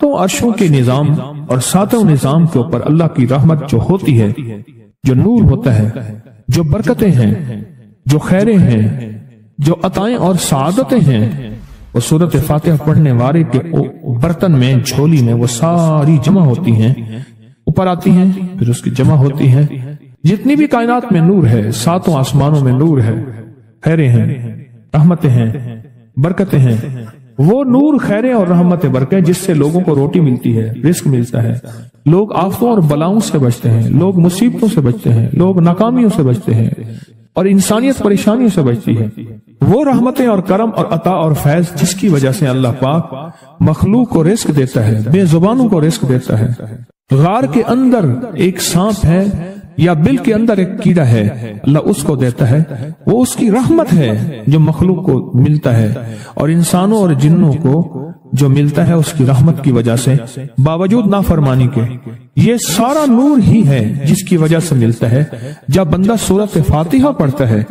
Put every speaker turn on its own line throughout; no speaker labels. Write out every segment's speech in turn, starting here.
ساتوں عرشوں کے نظام اور ساتوں نظام کے اوپر اللہ کی رحمت جو ہوتی ہے، جو نور ہوتا ہے، جو برکتیں ہیں، جو خیریں ہیں، جو عطائیں اور سعادتیں ہیں، وہ سورۃ فاتحہ پڑھنے والے کے برتن میں، جھولی میں وہ ساری جمع ہوتی ہیں، اوپر آتی ہیں، پھر اس کی جمع ہوتی ہیں۔ جتنی بھی کائنات میں نور ہے، ساتوں آسمانوں میں نور ہے، خیریں ہیں، رحمتیں ہیں، برکتیں ہیں، وہ نور، خیریں اور رحمتیں برکتیں جس سے لوگوں کو روٹی ملتی ہے، رزق ملتا ہے، لوگ آفتوں اور بلاؤں سے بچتے ہیں، لوگ مصیبتوں سے بچتے ہیں، لوگ ناکامیوں سے بچتے ہیں، اور انسانیت پریشانیوں سے بچتی ہے۔ وہ رحمتیں اور کرم اور عطا اور فیض جس کی وجہ سے اللہ پاک مخلوق کو رزق دیتا ہے، بے زبانوں کو رزق دیتا ہے۔ غار کے اندر ایک سانپ ہے یا بل کے اندر ایک کیڑا ہے، اللہ اس کو دیتا ہے، وہ اس کی رحمت ہے جو مخلوق کو ملتا ہے، اور انسانوں اور جنوں کو جو ملتا ہے اس کی رحمت کی وجہ سے، باوجود نافرمانی کے۔ یہ سارا نور ہی ہے جس کی وجہ سے ملتا ہے۔ جب بندہ سورۃ فاتحہ پڑھتا ہے،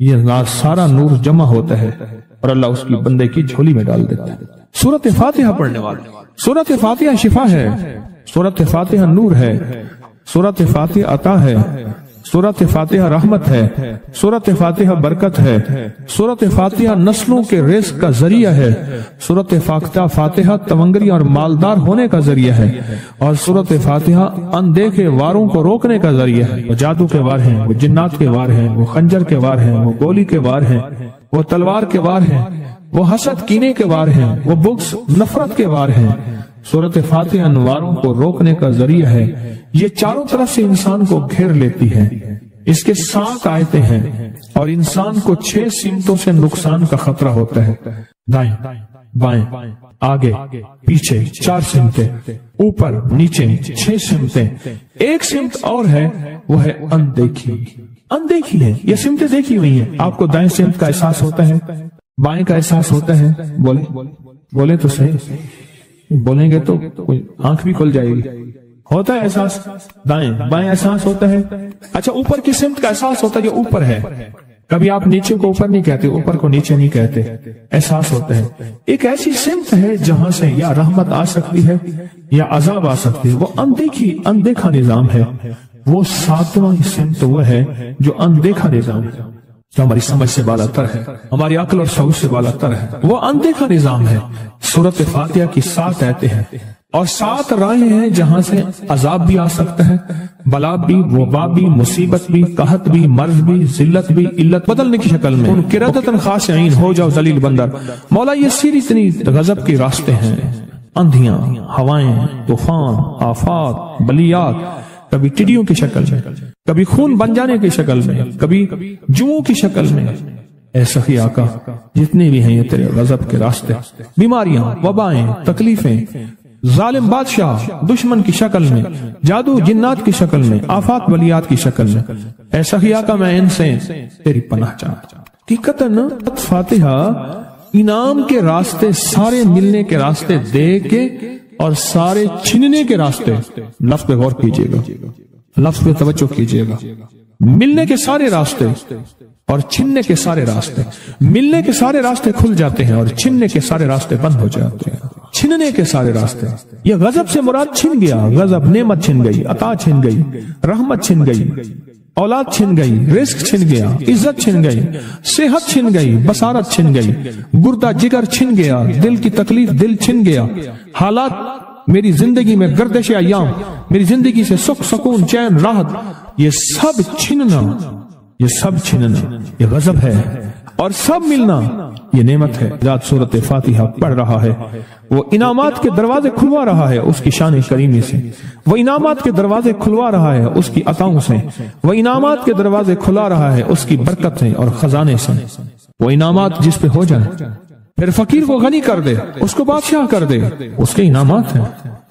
یہ سارا نور جمع ہوتا ہے اور اللہ اس کی بندے کی جھولی میں ڈال دیتا ہے۔ سورۃ فاتحہ پڑھنے والے، سورۃ فاتحہ شفا ہے، سورۃ فاتحہ نور ہے، سورۃ فاتحہ عطا ہے، سورۃ فاتحہ رحمت ہے، سورۃ فاتحہ برکت ہے، سورۃ فاتحہ نسلوں کے رزق کا ذریعہ ہے، سورۃ فاتحہ تونگری اور مالدار ہونے کا ذریعہ ہے، اور سورۃ فاتحہ اندیکھے واروں کو روکنے کا ذریعہ ہے۔ وہ جادو کے وار ہیں، وہ جنات کے وار ہیں، وہ خنجر کے وار ہیں، وہ گولی کے وار ہیں، وہ تلوار کے وار ہیں، وہ حسد کینے کے وار ہیں، وہ بغض نفرت کے وار ہیں۔ سورۃ فاتحہ انواروں کو روکنے کا ذریعہ ہے۔ یہ چاروں طرف سے انسان کو گھیر لیتی ہے۔ اس کے 7 آیتیں ہیں اور انسان کو 6 سمتوں سے نقصان کا خطرہ ہوتا ہے۔ دائیں، بائیں، آگے، پیچھے 4 سمتیں، اوپر نیچے 6 سمتیں۔ ایک سمت اور ہے، وہ ہے اندیکھی۔ اندیکھی ہے، یہ سمتیں دیکھی ہوئی ہیں۔ آپ کو دائیں سمت کا احساس ہوتا ہے، بائیں کا احساس ہوتا ہے، بولے تو صحیح، بولیں گے تو آنکھ بھی کھل جائے گی۔ ہوتا ہے احساس، دائیں بائیں احساس ہوتا ہے۔ اچھا، اوپر کی سمت کا احساس ہوتا ہے، جو اوپر ہے۔ کبھی آپ نیچے کو اوپر نہیں کہتے، اوپر کو نیچے نہیں کہتے، احساس ہوتا ہے۔ ایک ایسی سمت ہے جہاں سے یا رحمت آ سکتی ہے یا عذاب آ سکتی ہے، وہ اندیکھا نظام ہے۔ وہ 7واں سمت وہ ہے جو اندیکھا نظام ہے، جو ہماری سمجھ سے بالا تر ہے، ہماری عقل اور شعور سے بالا تر ہے۔ وہ اندیکھا نظام ہے۔ سورۃ فاتحہ کی 7 آیتیں ہیں اور 7 راہیں ہیں جہاں سے عذاب بھی آ سکتا ہے، بلا بھی، وبا بھی، مصیبت بھی، قحط بھی، مرض بھی، ذلت بھی، علت بدلنے کی شکل میں۔ قردۃ خاشعین، ہو جاؤ ذلیل بندر۔ مولا یہ سیری اتنی غضب کے راستے ہیں، اندھیاں، ہوائیں، طوفان، آفات، بلیات، کبھی ٹڈیوں کی شکل میں، کبھی خون بن جانے کی شکل میں، کبھی جوؤں کی شکل میں۔ اے سخی آقا، جتنے بھی ہیں یہ تیرے غضب کے راستے، بیماریاں، وبائیں، تکلیفیں، ظالم بادشاہ دشمن کی شکل میں، جادو جنات کی شکل میں، آفات بلیات کی شکل میں، اے سخی آقا میں ان سے تیری پناہ چاہتا ہوں۔ حقیقتاً فاتحہ انعام کے راستے، سارے ملنے کے راستے دے کے اور سارے چھننے کے راستے، لفظ پہ غور کیجئے گا، لفظ پہ توجہ کیجئے گا۔ ملنے کے سارے راستے اور چھننے کے سارے راستے، ملنے کے سارے راستے کھل جاتے ہیں اور چھننے کے سارے راستے بند ہو جاتے ہیں۔ چھننے کے سارے راستے، یہ غضب سے مراد چھن گیا، غضب نعمت چھن گئی، عطا چھن گئی، رحمت چھن گئی، اولاد چھن گئی، رزق چھن گیا، عزت چھن گئی، صحت چھن گئی، بصارت چھن گئی، گردہ جگر چھن گیا، دل کی تکلیف دل چھن گیا، حالات میری زندگی میں، گردش ایام میری زندگی سے، سکھ سکون چین راحت، یہ سب چھننا، یہ سب چھننا یہ غضب ہے، اور سب ملنا یہ نعمت ہے۔ ذات سورۃ فاتحہ پڑھ رہا ہے، وہ انعامات کے دروازے کھلوا رہا ہے اس کی شان کریمی سے، وہ انعامات کے دروازے کھلوا رہا ہے اس کی عطاؤں سے، وہ انعامات کے دروازے کھلا رہا ہے اس کی برکت سے اور خزانے سے۔ وہ انعامات جس پہ ہو جائیں، پھر فقیر کو غنی کر دے، اس کو بادشاہ کر دے، اس کے انعامات ہیں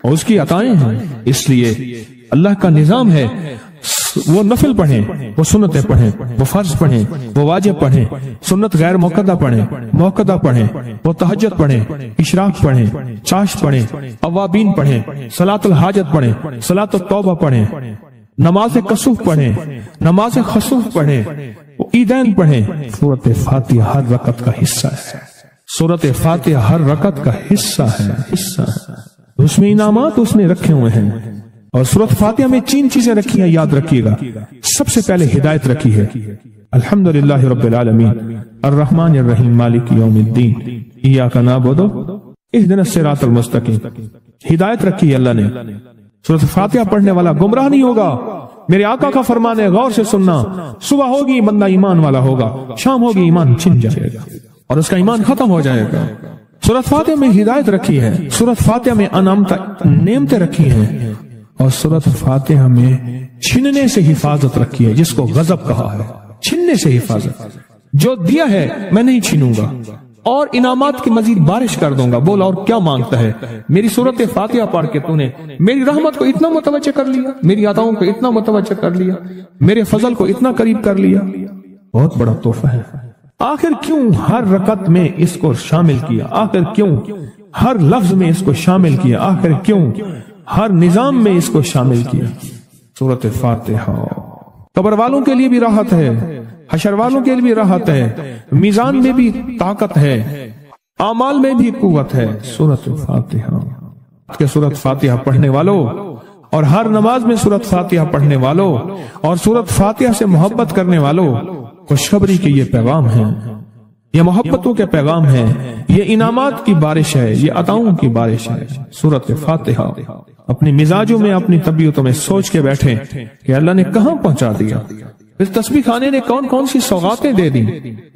اور اس کی عطائیں ہیں۔ اس لیے اللہ کا نظام ہے، وہ نفل پڑھیں، وہ سنتیں پڑھیں، وہ فرض پڑھیں، وہ واجب پڑھیں، سنت غیر موقدہ پڑھیں، موقدہ پڑھیں، وہ تہجد پڑھیں، اشراق پڑھیں، چاش پڑھیں، اوابین پڑھیں، صلاۃ الحاجت پڑھیں، صلاۃ التوبہ پڑھیں، نماز کسوف پڑھیں، نماز خسوف پڑھیں، عیدین پڑھیں۔ سورۃ فاتحہ ہر رکعت کا حصہ ہے، سورۃ فاتحہ ہر رکعت کا حصہ ہے۔ اس میں انعامات اس نے رکھے ہوئے ہیں. اور سورۃ فاتحہ میں 3 چیزیں رکھی ہیں، یاد رکھیے گا. سب سے پہلے ہدایت رکھی ہے، الحمدللہ رب العالمین الرحمن الرحیم مالک یوم الدین ایاک نعبد اہدنا الصراط المستقیم. ہدایت رکھی ہے اللہ نے. سورۃ فاتحہ پڑھنے والا گمراہ نہیں ہوگا. میرے آقا کا فرمان ہے، غور سے سننا. صبح ہوگی بندہ ایمان والا ہوگا، شام ہوگی ایمان چھن جائے گا اور اس کا ایمان ختم ہو جائے گا. سورۃ فاتحہ میں ہدایت رکھی ہے، سورۃ فاتحہ میں نعمتیں رکھی ہیں، اور سورۃ فاتحہ میں چھننے سے حفاظت رکھی ہے، جس کو غضب کہا ہے. چھننے سے حفاظت، جو دیا ہے میں نہیں چھینوں گا اور انعامات کی مزید بارش کر دوں گا. بولا اور کیا مانگتا ہے؟ میری سورۃ فاتحہ پڑھ کے تو نے میری رحمت کو اتنا متوجہ کر لیا، میری عطاؤں کو اتنا متوجہ کر لیا، میرے فضل کو اتنا قریب کر لیا. بہت بڑا تحفہ ہے. آخر کیوں ہر رکعت میں اس کو شامل کیا؟ آخر کیوں ہر لفظ میں اس کو شامل کیا؟ آخر کیوں ہر نظام میں اس کو شامل کیا؟ سورۃ فاتحہ قبر والوں کے لیے بھی راحت ہے، حشر والوں کے لیے بھی راحت ہے، میزان میں بھی طاقت ہے، اعمال میں بھی قوت ہے. سورۃ فاتحہ کہ سورۃ فاتحہ پڑھنے والوں اور ہر نماز میں سورۃ فاتحہ پڑھنے والوں اور سورۃ فاتحہ سے محبت کرنے والوں، خوشخبری کے یہ پیغام ہیں، یہ محبتوں کے پیغام ہیں، یہ انعامات کی بارش ہے، یہ عطاؤں کی بارش ہے. سورۃ فاتحہ اپنی مزاجوں میں، اپنی طبیعتوں میں سوچ کے بیٹھیں کہ اللہ نے کہاں پہنچا دیا. اس تسبیح خانے نے کون کون سی سوغاتیں دے دی.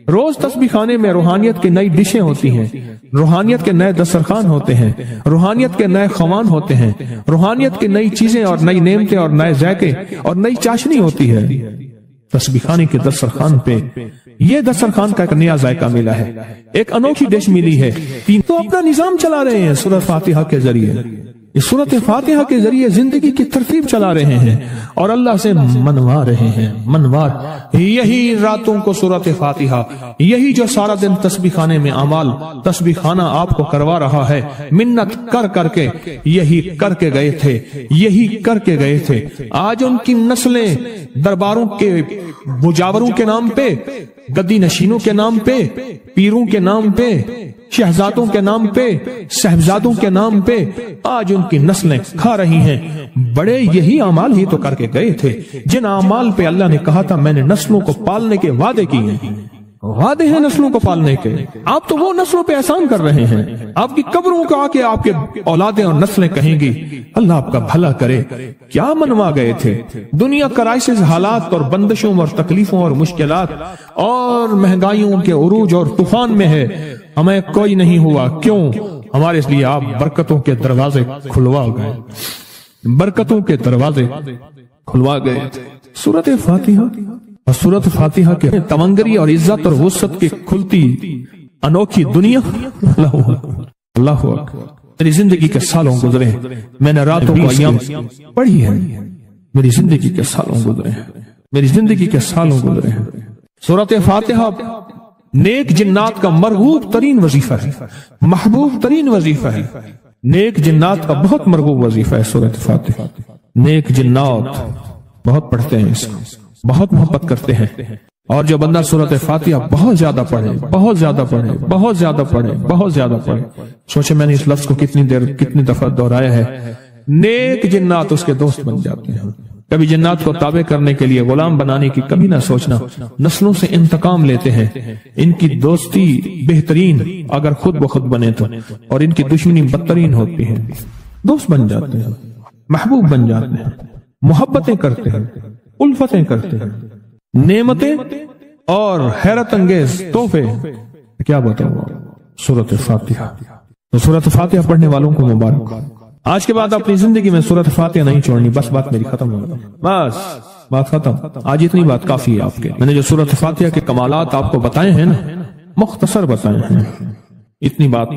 روز تسبیح خانے میں روحانیت کی نئی ڈشیں ہوتی ہیں، روحانیت کے نئے دسترخوان ہوتے ہیں، روحانیت کے نئے خوان ہوتے ہیں، روحانیت کی نئی چیزیں اور نئی نعمتیں اور نئے ذائقے اور نئی چاشنی ہوتی ہے. تسبیح خانے کے دسترخوان پہ یہ دسترخوان کا ایک نیا ذائقہ ملا ہے، ایک انوکھی ڈش ملی ہے. تو اپنا نظام چلا رہے ہیں سورۃ فاتحہ کے ذریعے. اس سورۃ فاتحہ کے ذریعے زندگی کی ترتیب چلا رہے ہیں اور اللہ سے منوا رہے ہیں. منوار یہی راتوں کو سورۃ فاتحہ، یہی جو سارا دن تسبیح خانے میں اعمال تسبیح خانہ آپ کو کروا رہا ہے، منت کر کر کے یہی کر کے گئے تھے، یہی کر کے گئے تھے. آج ان کی نسلیں درباروں کے مجاوروں کے نام پہ، گدی نشینوں کے نام پہ، پیروں کے نام پہ، شہزادوں کے نام پہ، صاحبزادوں کے نام پہ آج ان کی نسلیں کھا رہی ہیں. بڑے یہی اعمال ہی تو کر کے گئے تھے جن اعمال پہ اللہ نے کہا تھا میں نے نسلوں کو پالنے کے وعدے کیے ہیں. وعدے ہیں نسلوں کو پالنے کے. آپ تو وہ نسلوں پہ احسان کر رہے ہیں. آپ کی قبروں کو آ کے آپ کے اولادیں اور نسلیں کہیں گی اللہ آپ کا بھلا کرے. کیا منوا گئے تھے؟ دنیا کرائسس حالات اور بندشوں اور تکلیفوں اور مشکلات اور مہنگائیوں کے عروج اور طوفان میں ہے، ہمیں کوئی نہیں ہوا. کیوں؟ ہمارے اس لیے آپ برکتوں کے دروازے کھلوا گئے، برکتوں کے دروازے کھلوا گئے. سورۃ فاتحہ اور سورۃ فاتحہ کے تونگری اور عزت اور وسعت کی کھلتی انوکھی دنیا. اللہ اکبر. میری زندگی کے سالوں گزرے، میں نے راتوں کو ایام پڑھی ہے. میری زندگی کے سالوں گزرے، میری زندگی کے سالوں گزرے ہیں. سورۃ فاتحہ نیک جنات کا مرغوب ترین وظیفہ ہے، محبوب ترین وظیفہ ہے. نیک جنات کا بہت مرغوب وظیفہ ہے سورۃ فاتحہ. نیک جنات بہت پڑھتے ہیں، اس کو بہت محبت کرتے ہیں. اور جو بندہ سورۃ فاتحہ بہت زیادہ پڑھے، بہت زیادہ پڑھے، بہت زیادہ پڑھے، بہت زیادہ پڑھے. سوچے میں نے اس لفظ کو کتنی دفعہ دہرایا ہے. نیک جنات اس کے دوست بن جاتے ہیں. کبھی جنات کو تابع کرنے کے لیے غلام بنانے کی کبھی نہ سوچنا. نسلوں سے انتقام لیتے ہیں. ان کی دوستی بہترین اگر خود بخود بنے تو، اور ان کی دشمنی بدترین ہوتی ہے. دوست بن جاتے ہیں، محبوب بن جاتے ہیں، محبتیں کرتے ہیں، الفتیں کرتے ہیں، نعمتیں اور حیرت انگیز تحفے. کیا بتاؤں سورۃ فاتحہ. تو سورۃ فاتحہ پڑھنے والوں کو مبارک. آج کے بعد اپنی زندگی میں سورۃ فاتحہ نہیں چھوڑنی. بس بات میری ختم ہو گئی، بس بات ختم. آج اتنی بات کافی ہے آپ کے. میں نے جو سورۃ فاتحہ کے کمالات آپ کو بتائے ہیں نا، مختصر بتائے ہیں. اتنی بات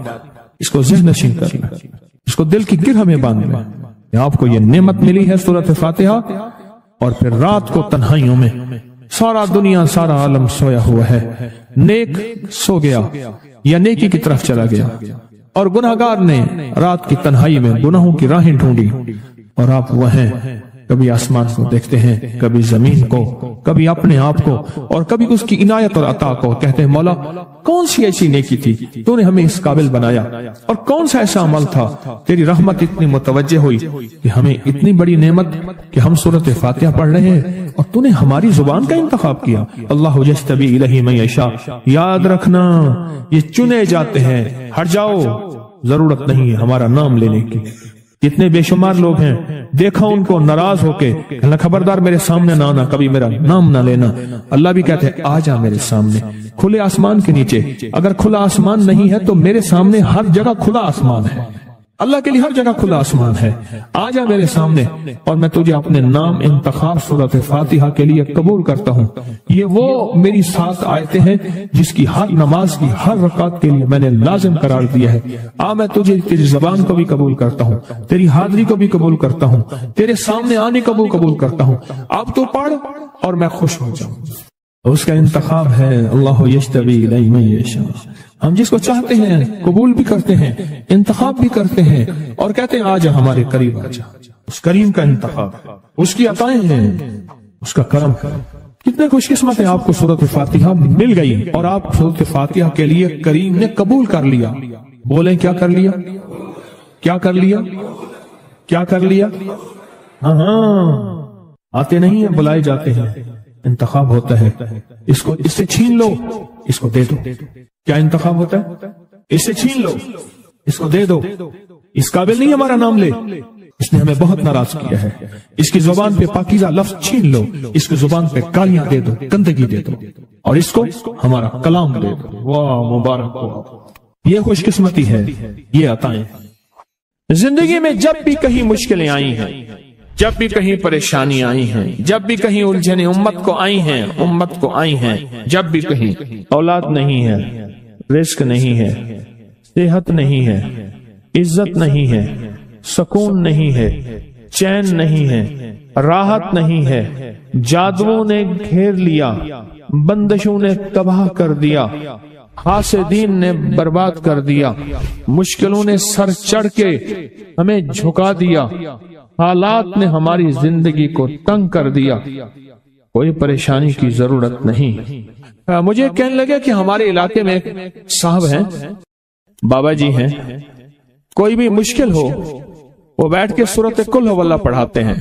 اس کو ذہن نشین کر لیں، اس کو دل کی گرہ میں باندھ لیں. آپ کو یہ نعمت ملی ہے سورۃ فاتحہ. اور پھر رات کو تنہائیوں میں سارا دنیا سارا عالم سویا ہوا ہے، نیک سو گیا یا نیکی کی طرف چلا گیا، اور گناہگار نے رات کی تنہائی میں گناہوں کی راہیں ڈھونڈی، اور آپ وہ ہیں کبھی آسمان کو دیکھتے ہیں، کبھی زمین کو، کبھی اپنے آپ کو، اور کبھی اس کی عنایت اور عطا کو. کہتے ہیں مولا کون سی ایسی نیکی تھی تو نے ہمیں اس قابل بنایا، اور کون سا ایسا عمل تھا تیری رحمت اتنی متوجہ ہوئی کہ ہمیں اتنی بڑی نعمت کہ ہم سورۃ فاتحہ پڑھ رہے ہیں اور تو نے ہماری زبان کا انتخاب کیا. اللہ یجتبی الیہ من یشاء. یاد رکھنا یہ چنے جاتے ہیں، ہٹ جاؤ، ضرورت نہیں ہے ہمارا نام لینے کی. کتنے بے شمار لوگ ہیں، دیکھا ان کو ناراض ہو کے کہنا خبردار میرے سامنے نہ آنا، کبھی میرا نام نہ لینا. اللہ بھی کہتے ہیں آ جا میرے سامنے، کھلے آسمان کے نیچے. اگر کھلا آسمان نہیں ہے تو میرے سامنے ہر جگہ کھلا آسمان ہے. اللہ کے لیے ہر جگہ کھلا آسمان ہے. آ جا میرے سامنے اور میں تجھے اپنے نام انتخاب سورۃ فاتحہ کے لیے قبول کرتا ہوں. یہ وہ میری 7 آیتیں ہیں جس کی ہر نماز کی ہر رکعت کے لیے میں نے لازم قرار دیا ہے. میں تجھے تیری زبان کو بھی قبول کرتا ہوں، تیری حاضری کو بھی قبول کرتا ہوں، تیرے سامنے آنے کو بھی قبول کرتا ہوں. اب تو پڑھ اور میں خوش ہو جاؤں. اس کا انتخاب ہے اللہ یجتبی الیہ من یشاء. ہم جس کو چاہتے ہیں قبول بھی کرتے ہیں، انتخاب بھی کرتے ہیں اور کہتے ہیں آجا ہمارے قریب آجا. اس کریم کا انتخاب، اس کی عطائیں ہیں، اس کا کرم ہے. کتنے خوش قسمت ہیں آپ کو سورۃ فاتحہ مل گئی اور آپ سورۃ فاتحہ کے لیے کریم نے قبول کر لیا. بولیں کیا کر لیا؟ کیا کر لیا؟ کیا کر لیا؟ ہاں آتے نہیں ہیں، بلائے جاتے ہیں. انتخاب ہوتا ہے، اس کو اس سے چھین لو، اس کو دے دو. کیا انتخاب ہوتا ہے؟ اس سے چھین لو، اس کو دے دو. اس قابل نہیں ہمارا نام لے، اس نے ہمیں بہت ناراض کیا ہے. اس کی زبان پہ پاکیزہ لفظ چھین لو، اس کی زبان پہ گالیاں دے دو، گندگی دے دو، اور اس کو ہمارا کلام دے دو. واہ مبارک ہو. یہ خوش قسمتی ہے، یہ عطائیں. زندگی میں جب بھی کہیں مشکلیں آئی ہیں، جب بھی کہیں پریشانی آئی ہیں، جب بھی کہیں الجھنیں امت کو آئی ہیں، جب بھی کہیں اولاد نہیں ہے، رزق نہیں ہے، صحت نہیں ہے، عزت نہیں ہے، سکون نہیں ہے، چین نہیں ہے، راحت نہیں ہے، جادوؤں نے گھیر لیا، بندشوں نے تباہ کر دیا، حاسدین نے برباد کر دیا، مشکلوں نے سر چڑھ کے ہمیں جھکا دیا، حالات نے ہماری زندگی کو تنگ کر دیا. کوئی پریشانی کی ضرورت نہیں. مجھے کہنے لگے کہ ہمارے علاقے میں ایک صاحب ہیں، بابا جی ہیں، کوئی بھی مشکل ہو وہ بیٹھ کے سورۃ قل ہو اللہ پڑھاتے ہیں.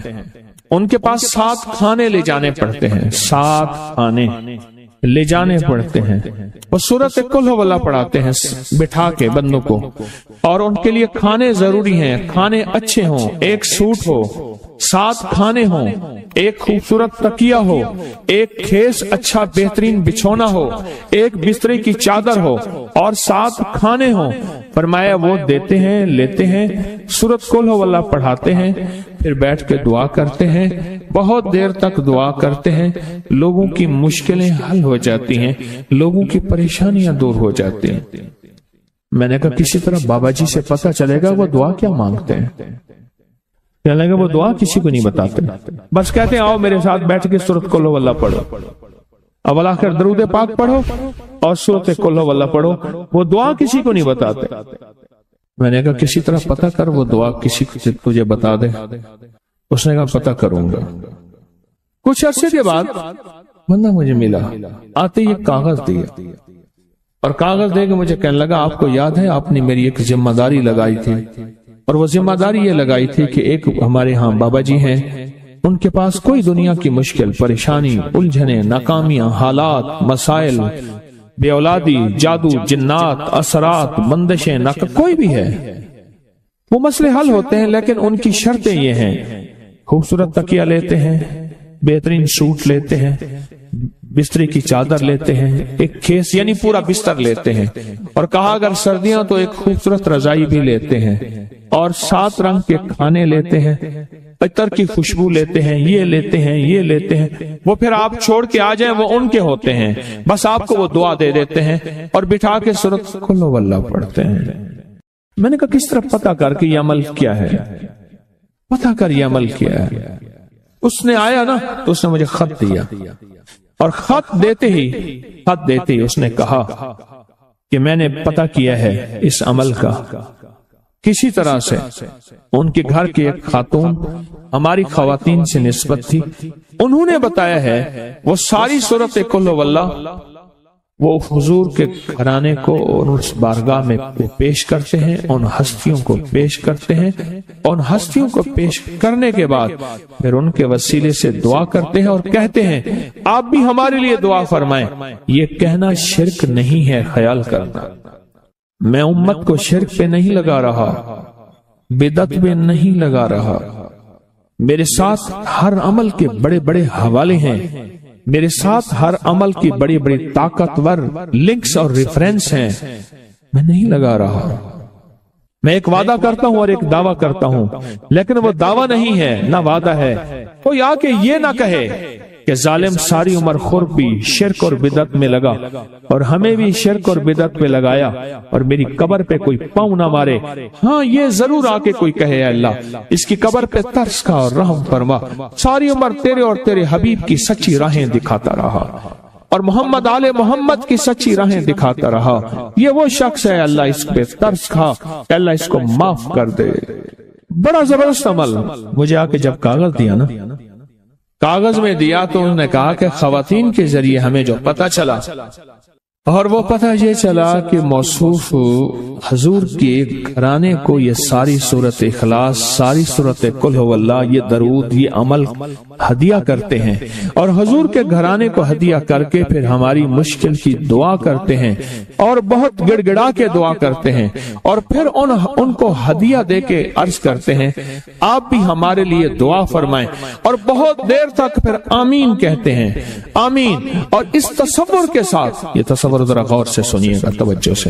ان کے پاس 7 کھانے لے جانے پڑتے ہیں، 7 کھانے لے جانے پڑتے ہیں. وہ سورۃ قل ہو اللہ پڑھاتے ہیں بٹھا کے بندوں کو، اور ان کے لیے کھانے ضروری ہیں. کھانے اچھے ہوں، ایک سوٹ ہو، 7 کھانے ہوں، ایک خوبصورت تکیہ ہو، ایک کھیس اچھا بہترین بچھونا ہو، ایک بسترے کی چادر ہو، اور 7 کھانے ہوں. فرمایا وہ دیتے ہیں، لیتے ہیں، سورۃ قل ہو اللہ پڑھاتے ہیں، پھر بیٹھ کے دعا کرتے ہیں. بہت دیر تک دعا کرتے ہیں، لوگوں کی مشکلیں حل ہو جاتی ہیں، لوگوں کی پریشانیاں دور ہو جاتی ہیں. میں نے کہا کسی طرح بابا جی سے پتہ چلے گا وہ دعا کیا مانگتے ہیں. کہنے لگا وہ دعا کسی کو نہیں بتاتے، بس کہتے ہیں آؤ میرے ساتھ بیٹھ کے سورۃ قل ہو اللہ پڑھو، اول آخر درود پاک پڑھو اور سورۃ قل ہو اللہ پڑھو. وہ دعا کسی کو نہیں بتاتے. میں نے کہا کسی طرح پتہ کر وہ دعا کسی کو تجھے بتا دے. اس نے کہا پتہ کروں گا. کچھ عرصے کے بعد بندہ مجھے ملا، آتے ہی ایک کاغذ دیا، اور کاغذ دے کے مجھے کہنے لگا آپ کو یاد ہے آپ نے میری ایک ذمہ داری لگائی تھی، اور وہ ذمہ داری یہ لگائی تھی کہ ایک ہمارے ہاں بابا جی ہیں، ان کے پاس کوئی دنیا کی مشکل، پریشانی، الجھنیں، ناکامیاں، حالات، مسائل، بے اولادی، جادو، جنات، اثرات، بندشیں، کوئی بھی ہے، وہ مسئلے حل ہوتے ہیں. لیکن ان کی شرطیں یہ ہیں، خوبصورت تکیہ لیتے ہیں، بہترین سوٹ لیتے ہیں، بستر کی چادر لیتے ہیں، ایک کھیس یعنی پورا بستر لیتے ہیں، اور کہا اگر سردیاں تو ایک خوبصورت رضائی بھی لیتے ہیں، اور 7 رنگ کے کھانے لیتے ہیں، عطر کی خوشبو لیتے ہیں، یہ لیتے ہیں، یہ لیتے ہیں. وہ پھر آپ چھوڑ کے آ جائیں وہ ان کے ہوتے ہیں، بس آپ کو وہ دعا دے دیتے ہیں اور بٹھا کے سورۃ قل ہو اللہ پڑھتے ہیں. میں نے کہا کس طرح پتہ کر کے یہ عمل کیا ہے، پتہ کر یہ عمل کیا ہے. اس نے آیا نا تو اس نے مجھے خط دیا، اور خط دیتے ہی اس نے کہا کہ میں نے پتہ کیا ہے اس عمل کا، کسی طرح سے ان کے گھر کی ایک خاتون ہماری خواتین سے نسبت تھی، انہوں نے بتایا ہے وہ ساری صورت قل هو اللہ وہ حضور کے گھرانے کو اور اس بارگاہ میں پیش کرتے ہیں، ان ہستیوں کو پیش کرتے ہیں، ان ہستیوں کو پیش کرنے کے بعد پھر ان کے وسیلے سے دعا کرتے ہیں اور کہتے ہیں آپ بھی ہمارے لیے دعا فرمائیں۔ یہ کہنا شرک نہیں ہے، خیال کرنا میں امت کو شرک پہ نہیں لگا رہا، بدعت پہ نہیں لگا رہا، میرے ساتھ ہر عمل کے بڑے بڑے حوالے ہیں، میرے ساتھ ہر عمل کی بڑی بڑی طاقتور لنکس اور ریفرنس ہیں، میں نہیں لگا رہا۔ میں ایک وعدہ کرتا ہوں اور ایک دعویٰ کرتا ہوں، لیکن وہ دعویٰ نہیں ہے نہ وعدہ ہے۔ کوئی آ کے یہ نہ کہے کہ ظالم ساری عمر خور بھی شرک اور بدعت میں لگا اور ہمیں بھی شرک اور بدعت میں لگایا اور میری قبر پہ کوئی پاؤں نہ مارے۔ ہاں یہ ضرور آ کے کوئی کہے اللہ اس کی قبر پہ ترس کھا اور رحم فرما، ساری عمر تیرے اور تیرے حبیب کی سچی راہیں دکھاتا رہا اور محمد آل محمد کی سچی راہیں دکھاتا رہا، یہ وہ شخص ہے اللہ اس پہ ترس کھا کہ اللہ اس کو معاف کر دے۔ بڑا زبردست عمل۔ مجھے آ کے جب کاغذ دیا نا، کاغذ میں دیا تو انہوں نے کہا کہ خواتین کے ذریعے ہمیں جو پتہ چلا اور وہ پتہ یہ چلا کہ موصوف حضور کے گھرانے کو یہ ساری صورت اخلاص، ساری صورت قل هو اللہ، یہ درود، یہ عمل ہدیہ کرتے ہیں اور حضور کے گھرانے کو ہدیہ کر کے پھر ہماری مشکل کی دعا کرتے ہیں اور بہت گڑ گڑا کے دعا کرتے ہیں اور پھر ان کو ہدیہ دے کے عرض کرتے ہیں آپ بھی ہمارے لیے دعا فرمائیں اور بہت دیر تک پھر آمین کہتے ہیں، آمین۔ اور اس تصور کے ساتھ، یہ تصور ذرا غور سے سنیے گا توجہ سے،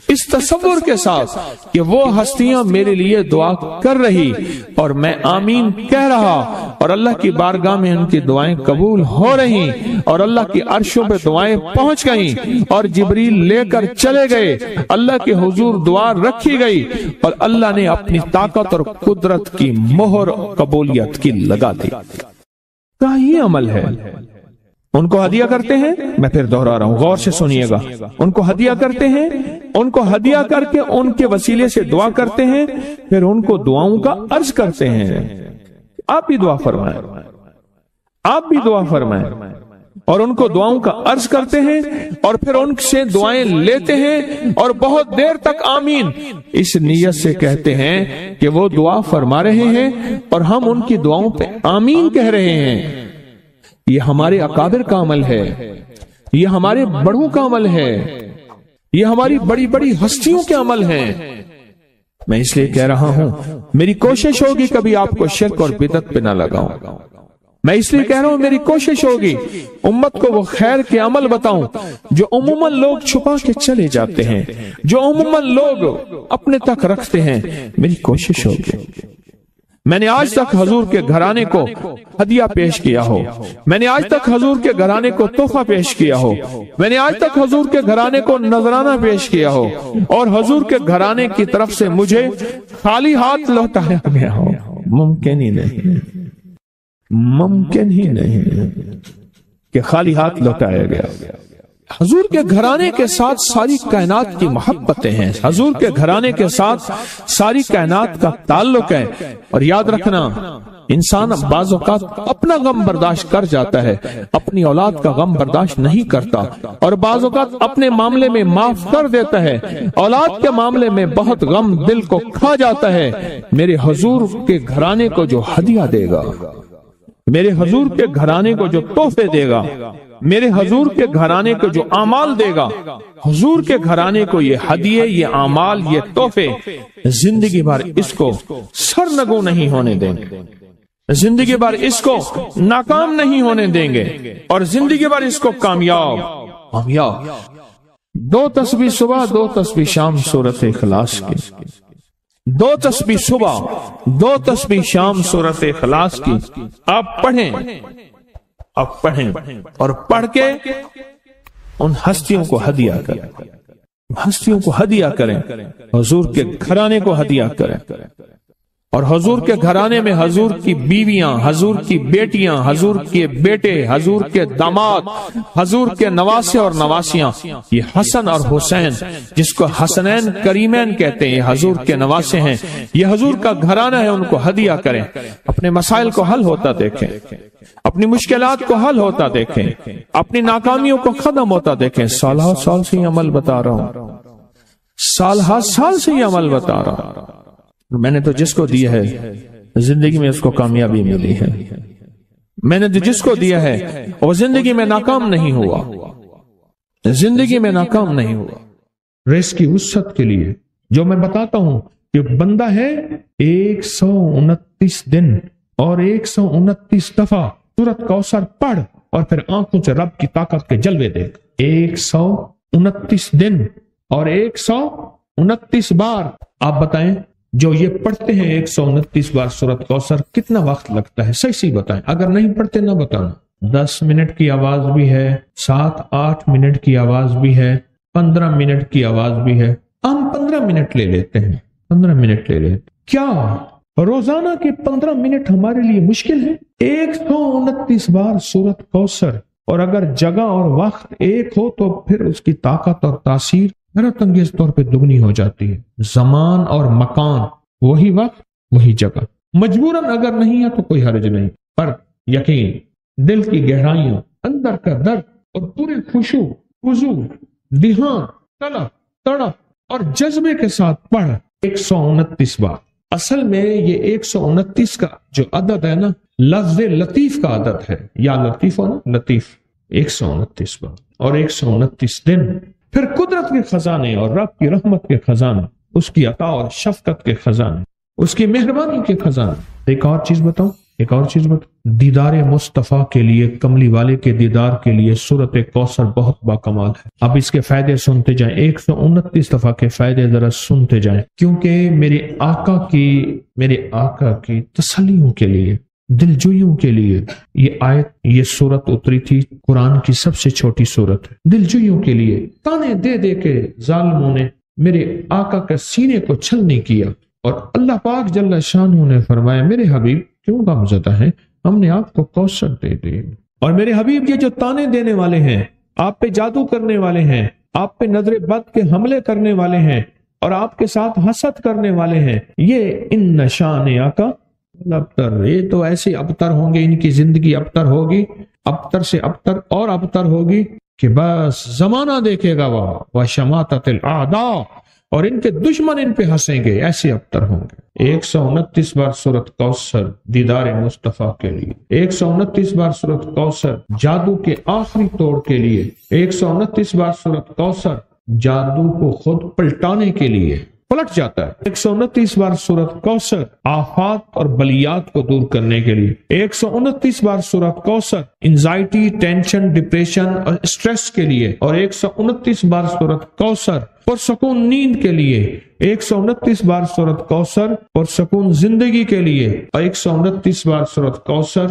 اس تصور کے ساتھ کہ وہ ہستیاں میرے لیے دعا کر رہی اور میں آمین کہہ رہا اور اللہ کی بارگاہ میں ان کی دعائیں قبول ہو رہی اور اللہ کی عرشوں پہ دعائیں پہنچ گئیں اور جبریل لے کر چلے گئے، اللہ کے حضور دعا رکھی گئی اور اللہ نے اپنی طاقت اور قدرت کی مہر قبولیت کی لگا دی۔ کیا یہ عمل ہے؟ ان کو ہدیہ کرتے ہیں، میں پھر دوہرا رہا ہوں، غور سے سنیے گا، ان کو ہدیہ کرتے ہیں، ان کو ہدیہ کر کے ان کے وسیلے سے دعا کرتے ہیں، پھر ان کو دعاؤں کا عرض کرتے ہیں آپ بھی دعا فرمائیں، آپ بھی دعا فرمائیں، اور ان کو دعاؤں کا عرض کرتے ہیں اور پھر ان سے دعائیں لیتے ہیں اور بہت دیر تک آمین اس نیت سے کہتے ہیں کہ وہ دعا فرما رہے ہیں اور ہم ان کی دعاؤں پہ آمین کہہ رہے ہیں۔ یہ ہمارے اکابر کا عمل ہے، یہ ہمارے بڑوں کا عمل ہے، یہ ہماری بڑی بڑی ہستیوں کے عمل ہیں۔ میں اس لیے کہہ رہا ہوں میری کوشش ہوگی کبھی آپ کو شرک اور بدعت پہ نہ لگاؤں، میں اس لیے کہہ رہا ہوں میری کوشش ہوگی امت کو وہ خیر کے عمل بتاؤں جو عموماً لوگ چھپا کے چلے جاتے ہیں، جو عموماً لوگ اپنے تک رکھتے ہیں، میری کوشش ہوگی۔ میں نے آج تک حضور کے گھرانے کو ہدیہ پیش کیا ہو، میں نے آج تک حضور کے گھرانے کو تحفہ پیش کیا ہو، میں نے آج تک حضور کے گھرانے کو نذرانہ پیش کیا ہو اور حضور کے گھرانے کی طرف سے مجھے خالی ہاتھ لوٹایا گیا ہو۔ ممکن ہی نہیں، ممکن ہی نہیں کہ خالی ہاتھ لوٹایا گیا۔ حضور کے گھرانے کے ساتھ ساری کائنات کی محبتیں ہیں، حضور کے گھرانے کے ساتھ ساری کائنات کا تعلق ہے۔ اور یاد رکھنا انسان بعض اوقات اپنا غم برداشت کر جاتا ہے، اپنی اولاد کا غم برداشت نہیں کرتا، اور بعض اوقات اپنے معاملے میں معاف کر دیتا ہے، اولاد کے معاملے میں بہت غم دل کو کھا جاتا ہے۔ میرے حضور کے گھرانے کو جو ہدیہ دے گا، میرے حضور کے گھرانے کو جو تحفے دے گا، میرے حضور کے گھرانے کو جو اعمال دے گا، حضور کے گھرانے کو یہ ہدیے، یہ اعمال، یہ تحفے زندگی بھر اس کو سرنگو نہیں ہونے دیں گے، زندگی بھر اس کو ناکام نہیں ہونے دیں گے اور زندگی بھر اس کو کامیاب۔ 2 تسبیح صبح 2 تسبیح شام سورت اخلاص کی، 2 تسبیح صبح 2 تسبیح شام سورت اخلاص کی آپ پڑھیں، آپ پڑھیں اور پڑھ کے ان ہستیوں کو ہدیہ کریں، ہستیوں کو ہدیہ کریں، حضور کے گھرانے کو ہدیہ کریں۔ اور حضور کے گھرانے میں حضور کی بیویاں، حضور کی بیٹیاں، حضور کے بیٹے، حضور کے داماد، حضور کے نواسے اور نواسیاں، یہ حسن اور حسین جس کو حسنین کریمین کہتے ہیں، یہ حضور کے نواسے ہیں، یہ حضور کا گھرانہ ہے، ان کو ہدیہ کریں، اپنے مسائل کو حل ہوتا دیکھیں، اپنی مشکلات کو حل ہوتا دیکھیں، اپنی ناکامیوں کو ختم ہوتا دیکھیں۔ سالہ سال سے یہ عمل بتا رہا ہوں، سالہ سال سے یہ عمل بتا رہا ہوں، میں نے تو جس کو دیا ہے زندگی میں اس کو کامیابی ملی ہے، میں نے تو جس کو دیا ہے وہ زندگی میں ناکام نہیں ہوا، زندگی میں ناکام نہیں ہوا۔ ریس کی وسعت کے لیے جو میں بتاتا ہوں کہ بندہ ہے 129 دن اور 129 دفعہ سورۃ کوثر پڑھ اور پھر آنکھوں سے رب کی طاقت کے جلوے دیکھ۔ 129 دن اور 129 بار آپ بتائیں جو یہ پڑھتے ہیں 129 بار سورۃ کوثر کتنا وقت لگتا ہے؟ صحیح بتائیں، اگر نہیں پڑھتے نہ بتانا۔ 10 منٹ کی آواز بھی ہے، 7-8 منٹ کی آواز بھی ہے، 15 منٹ کی آواز بھی ہے، ہم 15 منٹ لے لیتے ہیں، 15 منٹ لے لیتے۔ کیا روزانہ کے 15 منٹ ہمارے لیے مشکل ہے؟ 129 بار سورۃ کوثر، اور اگر جگہ اور وقت ایک ہو تو پھر اس کی طاقت اور تاثیر حیرت انگیز طور پہ دگنی ہو جاتی ہے۔ زمان اور مکان، وہی وقت وہی جگہ، مجبوراً اگر نہیں ہے تو کوئی حرج نہیں، پر یقین، دل کی گہرائیوں، اندر کا درد اور پورے خشوع، خضوع، دھیان، طلب، تڑپ اور جذبے کے ساتھ پڑھ 129 بار۔ اصل میں یہ 129 کا جو عدد ہے نا، لفظ لطیف کا عدد ہے، یا لطیف ہو نا، لطیف، 129 بار اور 129 دن۔ پھر قدرت کے خزانے اور رب کی رحمت کے خزانے، اس کی عطا اور شفقت کے خزانے، اس کی مہربانی کے خزانے۔ ایک اور چیز بتاؤں، دیدار مصطفیٰ کے لیے، کملی والے کے دیدار کے لیے سورۃ کوثر بہت باکمال ہے۔ اب اس کے فائدے سنتے جائیں، 129 دفعہ کے فائدے ذرا سنتے جائیں، کیونکہ میرے آقا کی تسلیوں کے لیے، دلجوئیوں کے لیے یہ آیت، یہ سورت اتری تھی۔ قرآن کی سب سے چھوٹی سورت ہے۔ دلجوئیوں کے لیے تانے دے دے کے ظالموں نے میرے آقا کے سینے کو چھلنی کیا، اور اللہ پاک جل شانہ نے فرمایا میرے حبیب کیوں غمزدہ ہیں، ہم نے آپ کو کوثر دے دی۔ اور میرے حبیب یہ جو تانے دینے والے ہیں، آپ پہ جادو کرنے والے ہیں، آپ پہ نظر بد کے حملے کرنے والے ہیں، اور آپ کے ساتھ حسد کرنے والے ہیں، یہ ان نشان آقا ابتر، یہ تو ایسے ابتر ہوں گے، ان کی زندگی ابتر ہوگی، ابتر سے ابتر اور ابتر ہوگی کہ بس زمانہ دیکھے گا وہ شماتت الاعداء، اور ان کے دشمن ان پہ ہنسیں گے، ایسے ابتر ہوں گے۔ 129 بار سورۃ کوثر دیدار مصطفیٰ کے لیے، 129 بار سورۃ کوثر جادو کے آخری توڑ کے لیے، 129 بار سورۃ کوثر جادو کو خود پلٹانے کے لیے، پلٹ جاتا ہے۔ 129 بار سورۃ کوثر آفات اور بلیات کو دور کرنے کے لیے، 129 بار سورۃ کوثر انزائٹی، ٹینشن، ڈپریشن اور اسٹریس کے لیے، اور 129 بار سورۃ کوثر پرسکون نیند کے لیے، 129 بار سورۃ کوثر پرسکون زندگی کے لیے، اور 129 بار سورۃ کوثر